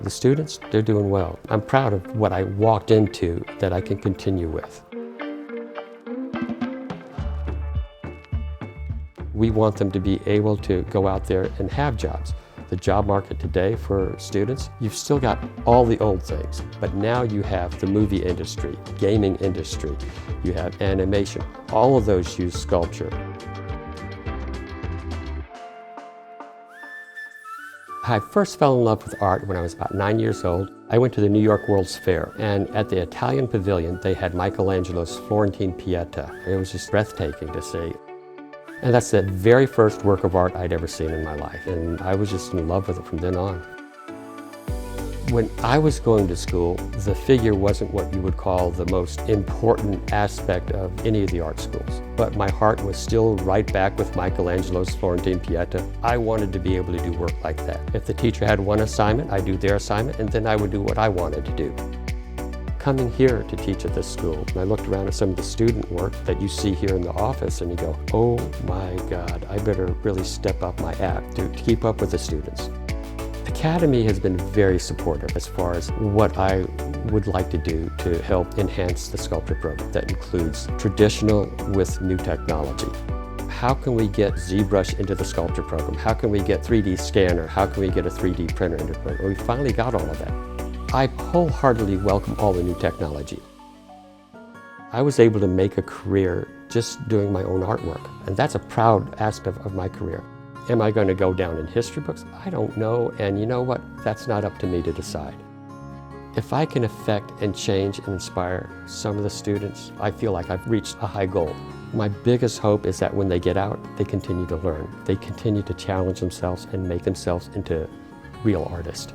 The students, they're doing well. I'm proud of what I walked into that I can continue with. We want them to be able to go out there and have jobs. The job market today for students, you've still got all the old things, but now you have the movie industry, gaming industry, you have animation. All of those use sculpture. I first fell in love with art when I was about 9 years old. I went to the New York World's Fair, and at the Italian Pavilion, they had Michelangelo's Florentine Pieta. It was just breathtaking to see. And that's the very first work of art I'd ever seen in my life, and I was just in love with it from then on. When I was going to school, the figure wasn't what you would call the most important aspect of any of the art schools. But my heart was still right back with Michelangelo's Florentine Pieta. I wanted to be able to do work like that. If the teacher had one assignment, I'd do their assignment, and then I would do what I wanted to do. Coming here to teach at this school, and I looked around at some of the student work that you see here in the office, and you go, oh my God, I better really step up my act to keep up with the students. Academy has been very supportive as far as what I would like to do to help enhance the sculpture program. That includes traditional with new technology. How can we get ZBrush into the sculpture program? How can we get 3D scanner? How can we get a 3D printer into the program? We finally got all of that. I wholeheartedly welcome all the new technology. I was able to make a career just doing my own artwork, and that's a proud aspect of my career. Am I going to go down in history books? I don't know, and you know what? That's not up to me to decide. If I can affect and change and inspire some of the students, I feel like I've reached a high goal. My biggest hope is that when they get out, they continue to learn. They continue to challenge themselves and make themselves into real artists.